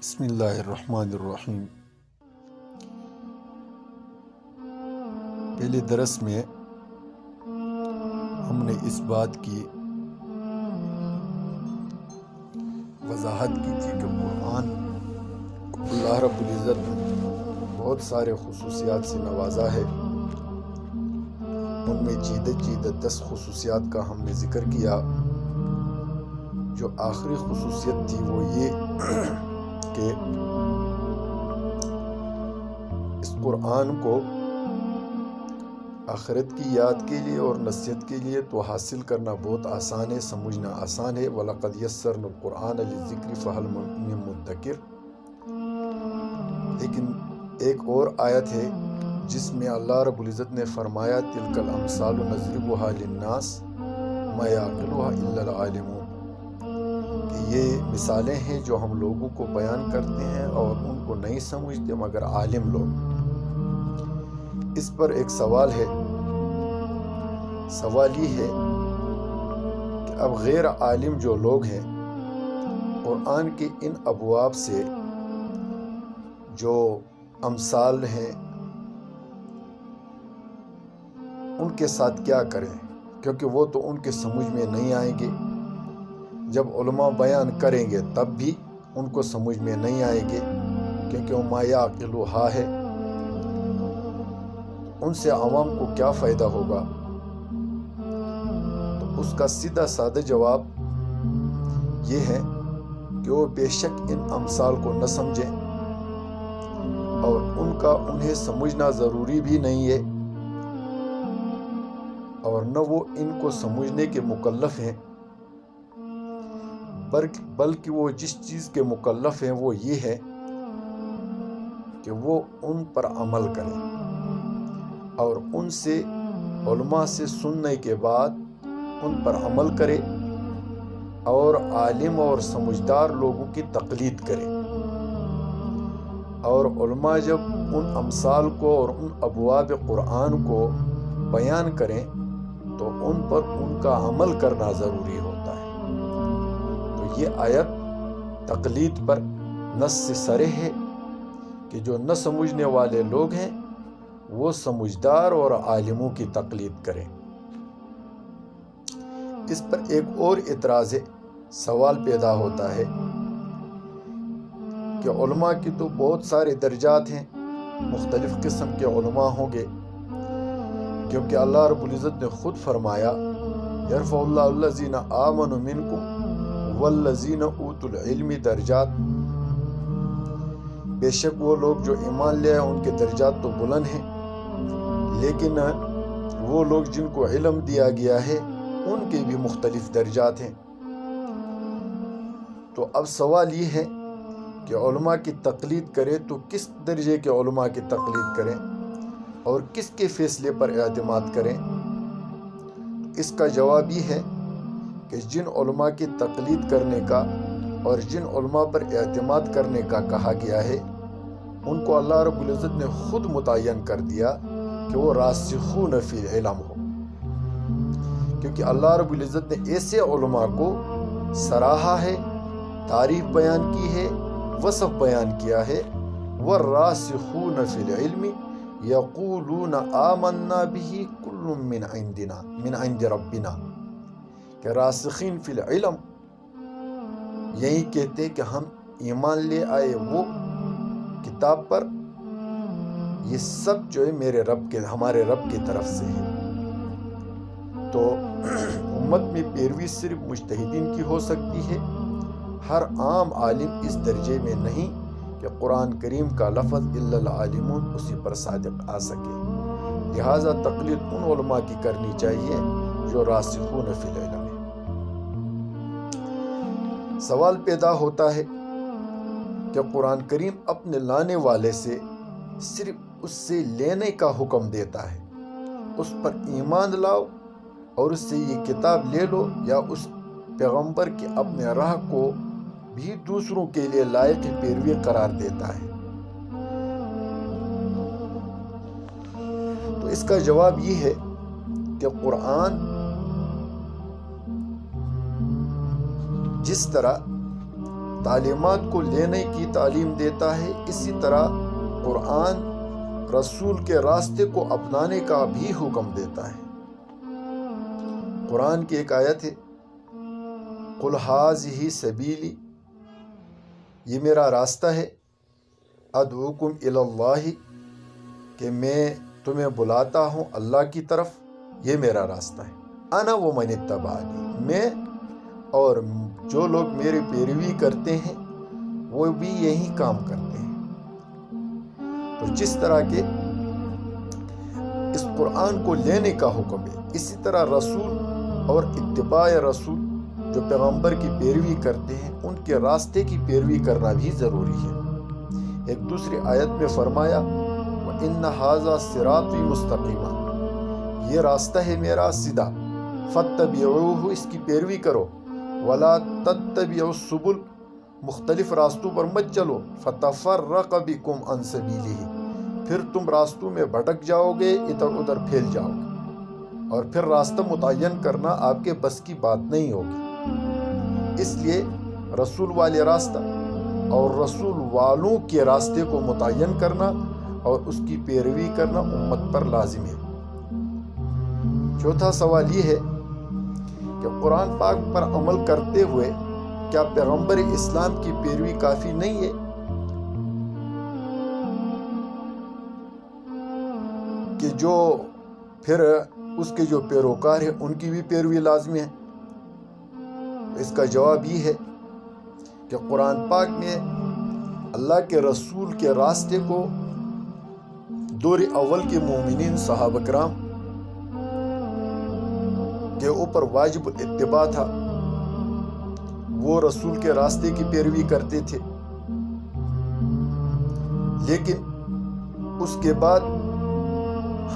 بسم اللہ الرحمن الرحیم۔ پہلے درس میں ہم نے اس بات کی وضاحت کی تھی کہ قرآن کو اللہ رب العزت نے بہت سارے خصوصیات سے نوازا ہے۔ ان میں چیدہ 10 خصوصیات کا ہم نے ذکر کیا۔ جو آخری خصوصیت تھی وہ یہ کہ اس قرآن کو آخرت کی یاد کے لیے اور نصیحت کے لیے تو حاصل کرنا بہت آسان ہے، سمجھنا آسان ہے۔ وَلَقَدْ يَسَّرْنَا الْقُرْآنَ لِلذِّكْرِ فَهَلْ مِن مُدَّكِرٍ۔ لیکن ایک اور آیت ہے جس میں اللہ رب العزت نے فرمایا تِلْكَ الْأَمْثَالُ نَضْرِبُهَا لِلنَّاسِ مَا يَعْقِلُهَا إِلَّا الْعَالِمُونَ، کہ یہ مثالیں ہیں جو ہم لوگوں کو بیان کرتے ہیں اور ان کو نہیں سمجھتے مگر عالم لوگ۔ اس پر ایک سوال ہے، سوال یہ ہے کہ اب غیر عالم جو لوگ ہیں قرآن کے ان ابواب سے جو امثال ہیں ان کے ساتھ کیا کریں، کیونکہ وہ تو ان کے سمجھ میں نہیں آئیں گے۔ جب علماء بیان کریں گے تب بھی ان کو سمجھ میں نہیں آئیں گے، کیونکہ وہ ما یعقلھا ہے۔ ان سے عوام کو کیا فائدہ ہوگا؟ تو اس کا سیدھا سادہ جواب یہ ہے کہ وہ بے شک ان امثال کو نہ سمجھیں، اور ان کا انہیں سمجھنا ضروری بھی نہیں ہے، اور نہ وہ ان کو سمجھنے کے مکلف ہیں، بلکہ وہ جس چیز کے مکلف ہیں وہ یہ ہے کہ وہ ان پر عمل کریں، اور ان سے علماء سے سننے کے بعد ان پر عمل کرے اور عالم اور سمجھدار لوگوں کی تقلید کرے۔ اور علماء جب ان امثال کو اور ان ابواب قرآن کو بیان کریں تو ان پر ان کا عمل کرنا ضروری ہوتا ہے۔ تو یہ آیت تقلید پر نص سے صریح ہے کہ جو نہ سمجھنے والے لوگ ہیں وہ سمجھدار اور عالموں کی تقلید کریں۔ اس پر ایک اور اعتراض ہے، سوال پیدا ہوتا ہے کہ علماء کی تو بہت سارے درجات ہیں، مختلف قسم کے علماء ہوں گے، کیونکہ اللہ رب العزت نے خود فرمایا یرفع اللہ الذین آمنوا منکم والذین اوتوا العلم درجات۔ بے شک وہ لوگ جو ایمان لے آئے ان کے درجات تو بلند ہیں، لیکن وہ لوگ جن کو علم دیا گیا ہے ان کے بھی مختلف درجات ہیں۔ تو اب سوال یہ ہے کہ علماء کی تقلید کرے تو کس درجے کے علماء کی تقلید کریں اور کس کے فیصلے پر اعتماد کریں؟ اس کا جواب یہ ہے کہ جن علماء کی تقلید کرنے کا اور جن علماء پر اعتماد کرنے کا کہا گیا ہے ان کو اللہ رب العزت نے خود متعین کر دیا کہ وہ راسخون فی العلم ہو، کیونکہ اللہ رب العزت نے ایسے علماء کو سراہا ہے، تعریف بیان کی ہے، وصف بیان کیا ہے، والراسخون فی العلم یقولون آمنا بہ کل من عند ربنا، کہ راسخین فی العلم یہی کہتے کہ ہم ایمان لے آئے وہ کتاب پر، یہ سب جو ہے ہمارے رب کی طرف سے ہے۔ تو امت میں پیروی صرف مجتہدین کی ہو سکتی ہے، ہر عام عالم اس درجے میں نہیں کہ قرآن کریم کا لفظ الا العالمون اسی پر صادق آ سکے۔ لہٰذا تقلید ان علماء کی کرنی چاہیے جو راسخون فی العلم ہے۔ سوال پیدا ہوتا ہے کہ قرآن کریم اپنے لانے والے سے صرف اس سے لینے کا حکم دیتا ہے، اس پر ایمان لاؤ اور اس سے یہ کتاب لے لو، یا اس پیغمبر کی اپنے راہ کو بھی دوسروں کے لیے لائق پیروی قرار دیتا ہے؟ تو اس کا جواب یہ ہے کہ قرآن جس طرح تعلیمات کو لینے کی تعلیم دیتا ہے، اسی طرح قرآن رسول کے راستے کو اپنانے کا بھی حکم دیتا ہے۔ قرآن کی ایک آیت ہے، قُلْ هَٰذِهِ سَبِيلِي، یہ میرا راستہ ہے، ادعوکم الی اللہ، کہ میں تمہیں بلاتا ہوں اللہ کی طرف، یہ میرا راستہ ہے۔ انا ومن اتبعنی، میں اور جو لوگ میری پیروی کرتے ہیں وہ بھی یہی کام کرتے ہیں۔ تو جس طرح کے اس قرآن کو لینے کا حکم ہے، اسی طرح رسول اور اتباع رسول، جو پیغمبر کی پیروی کرتے ہیں، ان کے راستے کی پیروی کرنا بھی ضروری ہے۔ ایک دوسری آیت میں فرمایا، وَإِنَّ هَٰذَا صِرَاطِي مُسْتَقِيمًا، یہ راستہ ہے میرا سیدھا، فَاتَّبِعُوهُ، اس کی پیروی کرو، وَلَا تَتَّبِعُوا السُّبُلَ، مختلف راستوں پر مت چلو، فَتَفَرَّقَ بِكُمْ عَنْ سَبِيلِهِ، پھر تم راستوں میں بھٹک جاؤ گے، ادھر ادھر پھیل جاؤ گے، اور پھر راستہ متعین کرنا آپ کے بس کی بات نہیں ہوگی۔ اس لیے رسول والے راستہ اور رسول والوں کے راستے کو متعین کرنا اور اس کی پیروی کرنا امت پر لازم ہے۔ چوتھا سوال یہ ہے کہ قرآن پاک پر عمل کرتے ہوئے کیا پیغمبر اسلام کی پیروی کافی نہیں ہے کہ جو پھر اس کے جو پیروکار ہیں ان کی بھی پیروی لازمی ہے؟ اس کا جواب یہ ہے کہ قرآن پاک میں اللہ کے رسول کے راستے کو دور اول کے مومنین صحابہ کرام کے اوپر واجب اتباع تھا، وہ رسول کے راستے کی پیروی کرتے تھے، لیکن اس کے بعد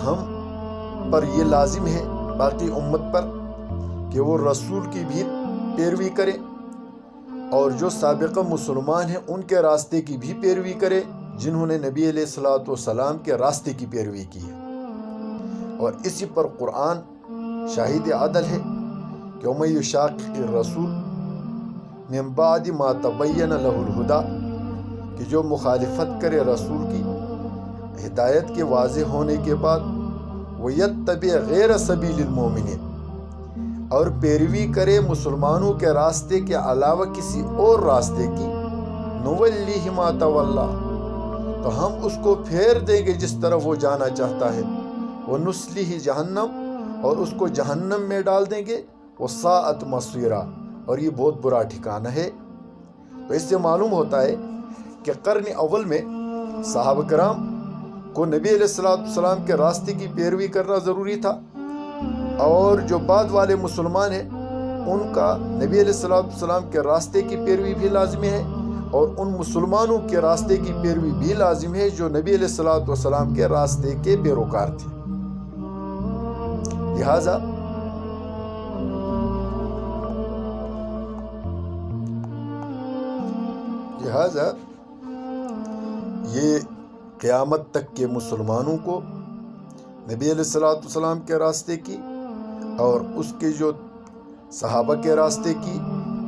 ہم پر یہ لازم ہے، باقی امت پر، کہ وہ رسول کی بھی پیروی کرے اور جو سابقہ مسلمان ہیں ان کے راستے کی بھی پیروی کرے جنہوں نے نبی علیہ الصلوۃ والسلام کے راستے کی پیروی کی ہے۔ اور اسی پر قرآن شاہد عدل ہے کہ وَمَن یُشَاقِقِ الرَّسُولَ مِن بَعْدِ مَا تَبَيَّنَ لَهُ الْهُدَىٰ، کہ جو مخالفت کرے رسول کی ہدایت کے واضح ہونے کے بعد، وَيَتَّبِعْ غَيْرَ سَبِيلِ الْمُؤْمِنِينَ، اور پیروی کرے مسلمانوں کے راستے کے علاوہ کسی اور راستے کی، نُوَلِّهِ مَا تَوَلَّىٰ، تو ہم اس کو پھیر دیں گے جس طرف وہ جانا چاہتا ہے، وَنُصْلِهِ جَهَنَّمَ، اور اس کو جہنم میں ڈال دیں گے، وَسَاءَتْ مَصِيرًا، اور یہ بہت برا ٹھکانہ ہے۔ تو اس سے معلوم ہوتا ہے کہ قرن اول میں صحابہ کرام کو نبی علیہ السلام کے راستے کی پیروی کرنا ضروری تھا، اور جو بعد والے مسلمان ہیں ان کا نبی علیہ السلام کے راستے کی پیروی بھی لازمی ہے، اور ان مسلمانوں کے راستے کی پیروی بھی لازم ہے جو نبی علیہ السلام کے راستے کے پیروکار تھے۔ لہذا یہ قیامت تک کے مسلمانوں کو نبی علیہ السلام کے راستے کی اور اس کے جو صحابہ کے راستے کی،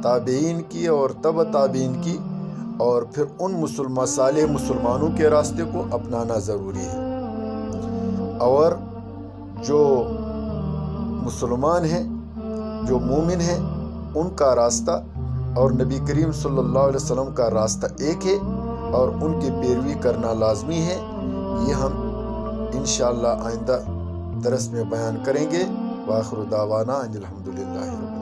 تابعین کی اور تبع تابعین کی، اور پھر ان صالح مسلمانوں کے راستے کو اپنانا ضروری ہے۔ اور جو مسلمان ہیں، جو مومن ہیں، ان کا راستہ اور نبی کریم صلی اللہ علیہ وسلم کا راستہ ایک ہے، اور ان کی پیروی کرنا لازمی ہے۔ یہ ہم انشاءاللہ آئندہ درس میں بیان کریں گے۔ وآخر دعوانا ان الحمدللہ رب العالمین۔